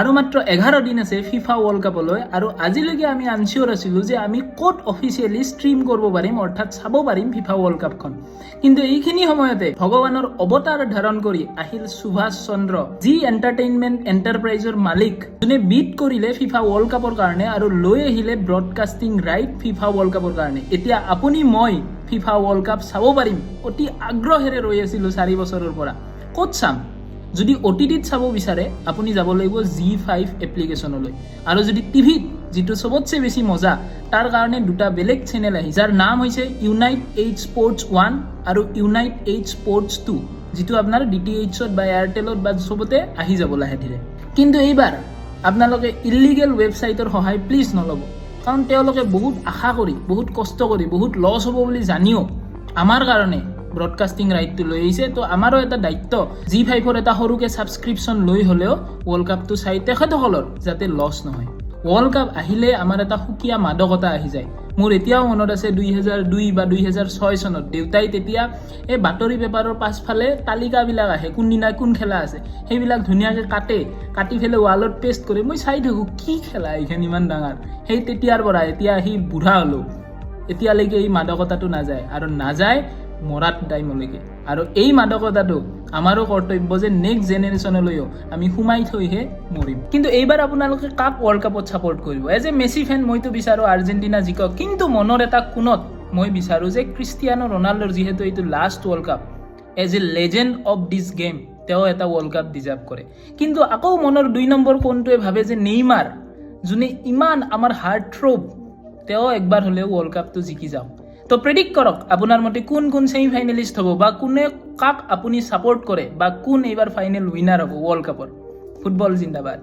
আৰু মাত্ৰ 11 দিন আছে ফিফা ৱৰ্ল্ড কাপলৈ আৰু আজিলৈকে আমি আনচিয়ৰ আছিলোঁ যে আমি ক'ত অফিচিয়েলি ষ্ট্ৰীম কৰিব পাৰিম অৰ্থাৎ চাব পাৰিম ফিফা ৱৰ্ল্ড কাপখন। কিন্তু এইখিনি সময়তে ভগৱানৰ অৱতাৰ ধাৰণ কৰি আহিল সুভাষ চন্দ্ৰ, যি এণ্টাৰটেইনমেণ্ট এণ্টাৰপ্ৰাইজৰ মালিক, যোনে বিট কৰিলে ফিফা ৱৰ্ল্ড কাপৰ কাৰণে আৰু লৈ আহিলে ব্ৰডকাষ্টিং ৰাইট ফিফা ৱৰ্ল্ড কাপৰ কাৰণে। এতিয়া আপুনি মই ফিফা ৱৰ্ল্ড কাপ চাব পাৰিম। অতি আগ্ৰহেৰে ৰৈ আছিলোঁ 4 বছৰৰ পৰা। ক'ত চাম? যদি OTTত চাব বিচাৰে আপুনি যাব লাগিব Z5 এপ্লিকেশ্যনলৈ, আৰু যদি টিভিত যিটো চবতছে বেছি মজা তাৰ কাৰণে দুটা বেলেগ চেনেল আহি যাৰ নাম হৈছে ইউনাইট 8 স্পৰ্টছ 1 আৰু ইউনাইট 8 স্পৰ্টছ 2, যিটো আপোনাৰ DTHত বা এয়াৰটেলত বা চবতে আহি যাব লাহে ধীৰে। কিন্তু এইবাৰ আপোনালোকে ইলিগেল ৱেবছাইটৰ সহায় প্লিজ নল'ব, কাৰণ তেওঁলোকে বহুত আশা কৰি, বহুত কষ্ট কৰি, বহুত লছ হ'ব বুলি জানিও আমাৰ কাৰণে ব্ৰডকাষ্টিং ৰাইটটো লৈ আহিছে। তো আমাৰো এটা দায়িত্ব Z5ৰ এটা সৰুকৈ ছাবস্ক্ৰিপশ্যন লৈ হ'লেও ৱৰ্ল্ড কাপটো চাই তেখেতসকলৰ যাতে লছ নহয়। ৱৰ্ল্ড কাপ আহিলে আমাৰ এটা সুকীয়া মাদকতা আহি যায়। মোৰ এতিয়াও মনত আছে 2002 বা 2006 চনত দেউতাই তেতিয়া এই বাতৰি পেপাৰৰ পাছফালে তালিকাবিলাক আহে, কোনদিনা কোন খেলা আছে, সেইবিলাক ধুনীয়াকৈ কাটি ফেলে ৱালত পেষ্ট কৰি মই চাই থাকোঁ, কি খেলা এইখন ইমান ডাঙৰ। সেই তেতিয়াৰ পৰা এতিয়া আহি বুঢ়া হ'লোঁ, এতিয়ালৈকে এই মাদকতাটো নাযায় আৰু নাযায় মৰাত টাইমলৈকে। আৰু এই মাদকতাটো আমাৰো কৰ্তব্য যে নেক্সট জেনেৰেশ্যনলৈও আমি সোমাই থৈহে মৰিম। কিন্তু এইবাৰ আপোনালোকে কাক ৱৰ্ল্ড কাপত ছাপোৰ্ট কৰিব? এজ এ মেছি ফেন মইতো বিচাৰোঁ আৰ্জেণ্টিনা জিকক, কিন্তু মনৰ এটা কোণত মই বিচাৰোঁ যে ক্ৰিষ্টিয়ানো ৰনাল্ডোৰ যিহেতু এইটো last world cup, as a legend of this game তেওঁ এটা ৱৰ্ল্ড কাপ ডিজাৰ্ভ কৰে। কিন্তু আকৌ মনৰ 2 নম্বৰ কোণটোৱে ভাবে যে নেইমাৰ, যোনে ইমান আমাৰ হাৰ্ট থ্ৰব, তেওঁ একবাৰ হ'লেও ৱৰ্ল্ড কাপটো জিকি যাওক। তো প্ৰেডিক্ট কৰক আপোনাৰ মতে কোন ছেমি ফাইনেলিষ্ট হ'ব, বা কোনে কাক আপুনি ছাপোৰ্ট কৰে, বা কোন এইবাৰ ফাইনেল উইনাৰ হ'ব ৱৰ্ল্ড কাপৰ। ফুটবল জিন্দাবাদ।